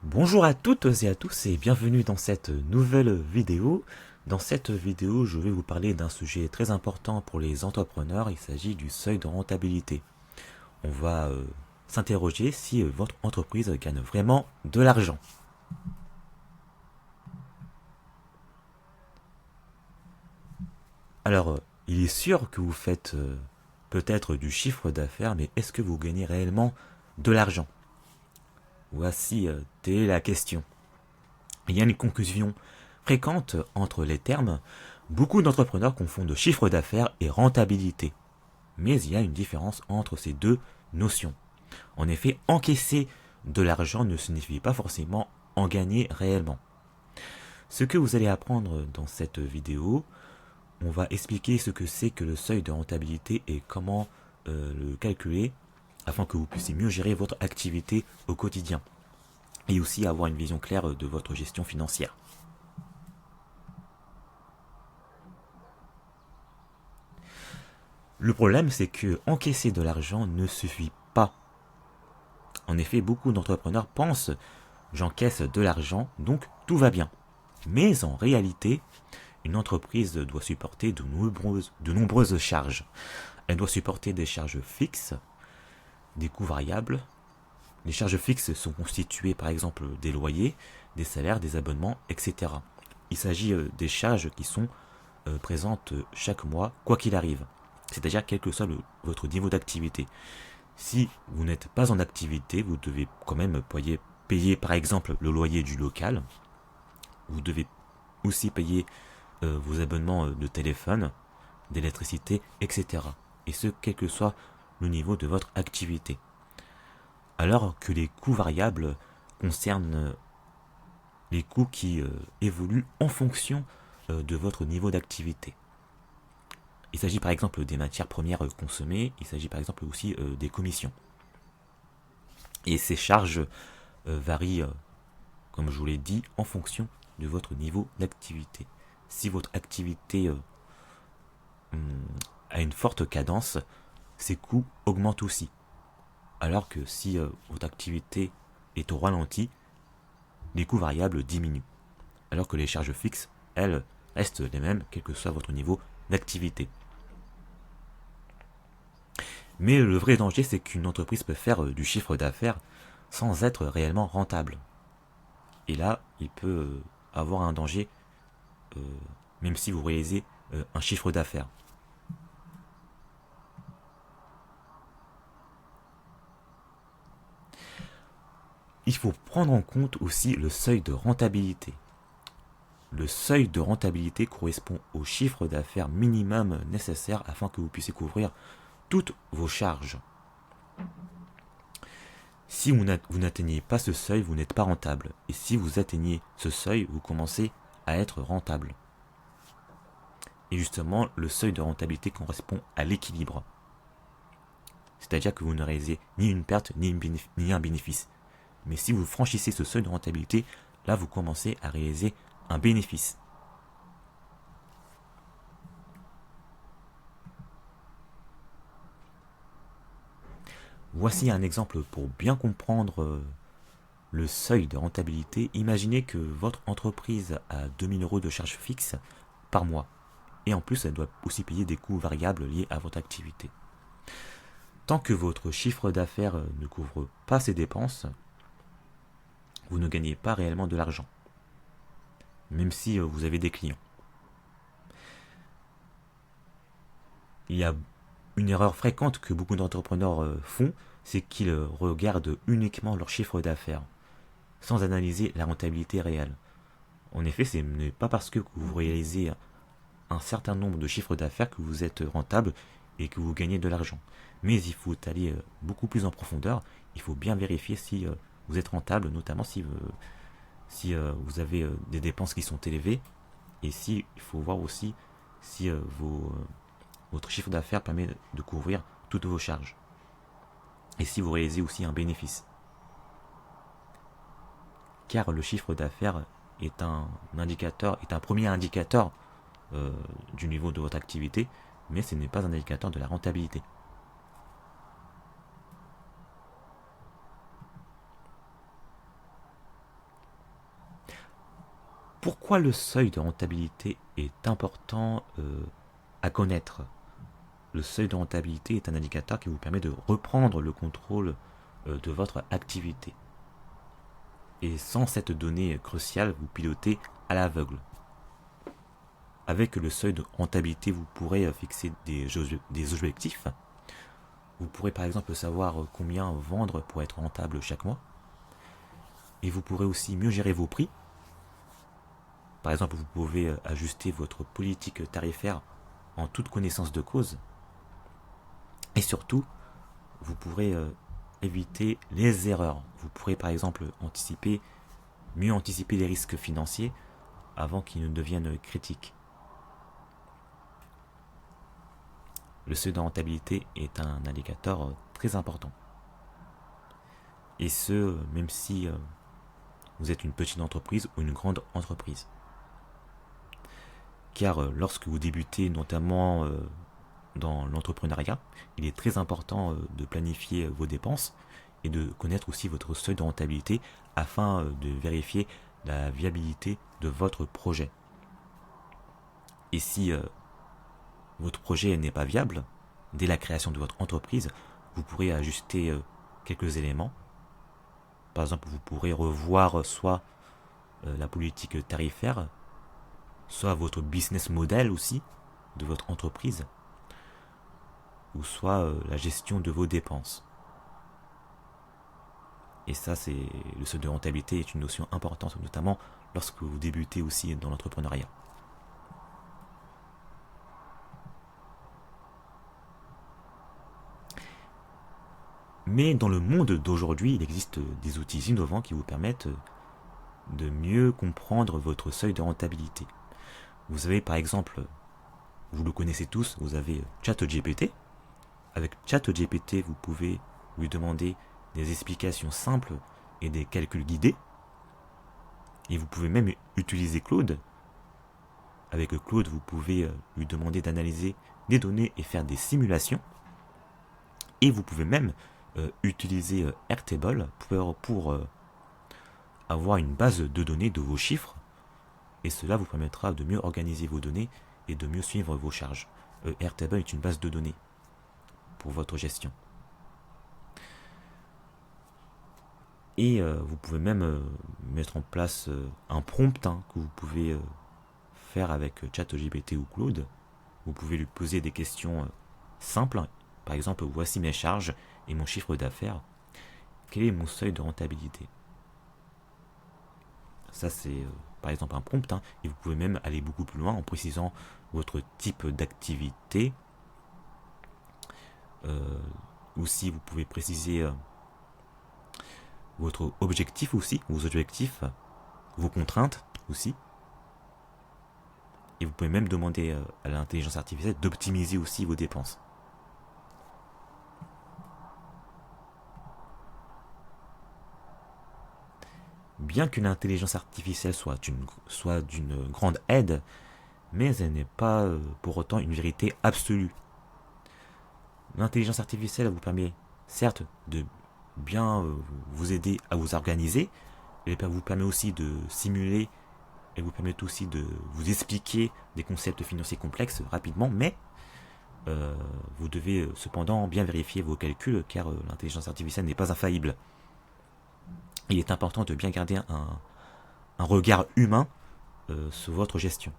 Bonjour à toutes et à tous et bienvenue dans cette nouvelle vidéo. Dans cette vidéo, je vais vous parler d'un sujet très important pour les entrepreneurs. Il s'agit du seuil de rentabilité. On va s'interroger si votre entreprise gagne vraiment de l'argent. Alors, il est sûr que vous faites peut-être du chiffre d'affaires, mais est-ce que vous gagnez réellement de l'argent? Voici telle est la question. Il y a une confusion fréquente entre les termes. Beaucoup d'entrepreneurs confondent chiffre d'affaires et rentabilité. Mais il y a une différence entre ces deux notions. En effet, encaisser de l'argent ne signifie pas forcément en gagner réellement. Ce que vous allez apprendre dans cette vidéo, on va expliquer ce que c'est que le seuil de rentabilité et comment le calculer afin que vous puissiez mieux gérer votre activité au quotidien et aussi avoir une vision claire de votre gestion financière. Le problème, c'est que encaisser de l'argent ne suffit pas. En effet, beaucoup d'entrepreneurs pensent j'encaisse de l'argent, donc tout va bien. Mais en réalité, une entreprise doit supporter de nombreuses charges. Elle doit supporter des charges fixes, des coûts variables. Les charges fixes sont constituées par exemple des loyers, des salaires, des abonnements, etc. Il s'agit des charges qui sont présentes chaque mois, quoi qu'il arrive. C'est-à-dire quel que soit votre niveau d'activité. Si vous n'êtes pas en activité, vous devez quand même payer par exemple le loyer du local. Vous devez aussi payer vos abonnements de téléphone, d'électricité, etc. Et ce, quel que soit le niveau de votre activité. Alors que les coûts variables concernent les coûts qui évoluent en fonction de votre niveau d'activité. Il s'agit par exemple des matières premières consommées, il s'agit par exemple aussi des commissions. Et ces charges varient, comme je vous l'ai dit, en fonction de votre niveau d'activité. Si votre activité a une forte cadence, ses coûts augmentent aussi. Alors que si votre activité est au ralenti, les coûts variables diminuent. Alors que les charges fixes, elles, restent les mêmes, quel que soit votre niveau d'activité. Mais le vrai danger, c'est qu'une entreprise peut faire du chiffre d'affaires sans être réellement rentable. Et là, il peut avoir un danger, euh, même si vous réalisez un chiffre d'affaires. Il faut prendre en compte aussi le seuil de rentabilité. Le seuil de rentabilité correspond au chiffre d'affaires minimum nécessaire afin que vous puissiez couvrir toutes vos charges. Si vous n'atteignez pas ce seuil, vous n'êtes pas rentable. Et si vous atteignez ce seuil, vous commencez à être rentable. Et justement, le seuil de rentabilité correspond à l'équilibre. C'est-à-dire que vous ne réalisez ni une perte ni un bénéfice. Mais si vous franchissez ce seuil de rentabilité, là vous commencez à réaliser un bénéfice. Voici un exemple pour bien comprendre le seuil de rentabilité. Imaginez que votre entreprise a 2000 euros de charges fixes par mois. Et en plus, elle doit aussi payer des coûts variables liés à votre activité. Tant que votre chiffre d'affaires ne couvre pas ces dépenses, vous ne gagnez pas réellement de l'argent. Même si vous avez des clients. Il y a une erreur fréquente que beaucoup d'entrepreneurs font, c'est qu'ils regardent uniquement leur chiffre d'affaires, sans analyser la rentabilité réelle. En effet, ce n'est pas parce que vous réalisez un certain nombre de chiffres d'affaires que vous êtes rentable et que vous gagnez de l'argent. Mais il faut aller beaucoup plus en profondeur. Il faut bien vérifier si vous êtes rentable, notamment si vous avez des dépenses qui sont élevées. Et si il faut voir aussi si votre chiffre d'affaires permet de couvrir toutes vos charges. Et si vous réalisez aussi un bénéfice. Car le chiffre d'affaires est un indicateur, est un premier indicateur du niveau de votre activité, mais ce n'est pas un indicateur de la rentabilité. Pourquoi le seuil de rentabilité est important à connaître? Le seuil de rentabilité est un indicateur qui vous permet de reprendre le contrôle de votre activité. Et sans cette donnée cruciale, vous pilotez à l'aveugle. Avec le seuil de rentabilité, vous pourrez fixer des objectifs. Vous pourrez par exemple savoir combien vendre pour être rentable chaque mois. Et vous pourrez aussi mieux gérer vos prix. Par exemple, vous pouvez ajuster votre politique tarifaire en toute connaissance de cause. Et surtout, vous pourrez éviter les erreurs. Vous pourrez par exemple mieux anticiper les risques financiers avant qu'ils ne deviennent critiques. Le seuil de rentabilité est un indicateur très important. Et ce, même si vous êtes une petite entreprise ou une grande entreprise. Car lorsque vous débutez, notamment dans l'entrepreneuriat, il est très important de planifier vos dépenses et de connaître aussi votre seuil de rentabilité afin de vérifier la viabilité de votre projet. Et si votre projet n'est pas viable, dès la création de votre entreprise, vous pourrez ajuster quelques éléments. Par exemple, vous pourrez revoir soit la politique tarifaire, soit votre business model aussi de votre entreprise, ou soit la gestion de vos dépenses. Et ça, le seuil de rentabilité est une notion importante, notamment lorsque vous débutez aussi dans l'entrepreneuriat. Mais dans le monde d'aujourd'hui, il existe des outils innovants qui vous permettent de mieux comprendre votre seuil de rentabilité. Vous avez par exemple, vous le connaissez tous, vous avez ChatGPT. Avec ChatGPT, vous pouvez lui demander des explications simples et des calculs guidés. Et vous pouvez même utiliser Claude. Avec Claude, vous pouvez lui demander d'analyser des données et faire des simulations. Et vous pouvez même utiliser Airtable pour avoir une base de données de vos chiffres. Et cela vous permettra de mieux organiser vos données et de mieux suivre vos charges. Airtable est une base de données pour votre gestion. Et vous pouvez même mettre en place un prompt que vous pouvez faire avec ChatGPT ou Claude. Vous pouvez lui poser des questions simples. Par exemple, voici mes charges et mon chiffre d'affaires. Quel est mon seuil de rentabilité? Ça, c'est par exemple un prompt. Et vous pouvez même aller beaucoup plus loin en précisant votre type d'activité. Aussi, vous pouvez préciser votre objectif aussi, vos objectifs, vos contraintes aussi. Et vous pouvez même demander à l'intelligence artificielle d'optimiser aussi vos dépenses. Bien qu'une intelligence artificielle soit d'une grande aide, mais elle n'est pas pour autant une vérité absolue. L'intelligence artificielle vous permet certes de bien vous aider à vous organiser, elle vous permet aussi de simuler, elle vous permet aussi de vous expliquer des concepts financiers complexes rapidement, mais vous devez cependant bien vérifier vos calculs car l'intelligence artificielle n'est pas infaillible. Il est important de bien garder un regard humain sur votre gestion.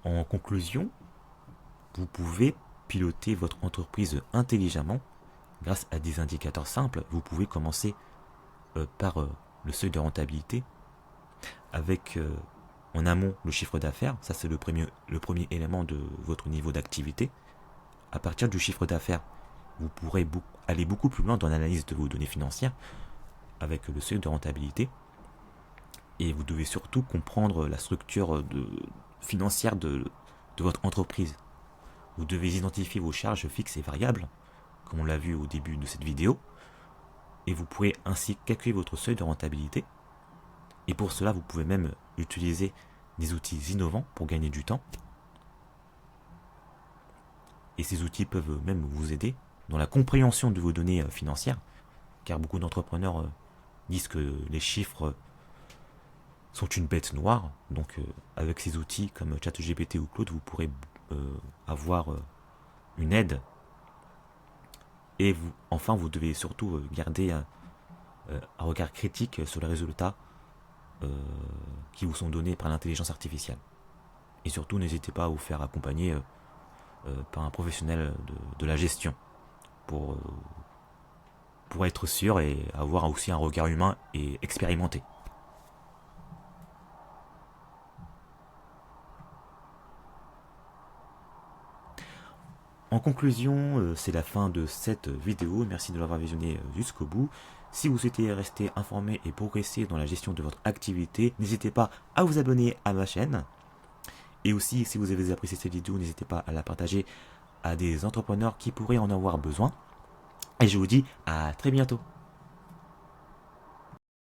En conclusion, vous pouvez piloter votre entreprise intelligemment grâce à des indicateurs simples. Vous pouvez commencer par le seuil de rentabilité avec en amont le chiffre d'affaires. Ça, c'est le premier élément de votre niveau d'activité. À partir du chiffre d'affaires, vous pourrez aller beaucoup plus loin dans l'analyse de vos données financières avec le seuil de rentabilité. Et vous devez surtout comprendre la structure financière de votre entreprise. Vous devez identifier vos charges fixes et variables, comme on l'a vu au début de cette vidéo, et vous pourrez ainsi calculer votre seuil de rentabilité. Et pour cela, vous pouvez même utiliser des outils innovants pour gagner du temps. Et ces outils peuvent même vous aider dans la compréhension de vos données financières, car beaucoup d'entrepreneurs disent que les chiffres sont une bête noire. Donc avec ces outils comme ChatGPT ou Claude, vous pourrez avoir une aide. Et enfin, vous devez surtout garder un regard critique sur les résultats qui vous sont donnés par l'intelligence artificielle. Et surtout, n'hésitez pas à vous faire accompagner par un professionnel de la gestion pour être sûr et avoir aussi un regard humain et expérimenté. En conclusion, c'est la fin de cette vidéo. Merci de l'avoir visionné jusqu'au bout. Si vous souhaitez rester informé et progresser dans la gestion de votre activité, n'hésitez pas à vous abonner à ma chaîne. Et aussi, si vous avez apprécié cette vidéo, n'hésitez pas à la partager à des entrepreneurs qui pourraient en avoir besoin. Et je vous dis à très bientôt.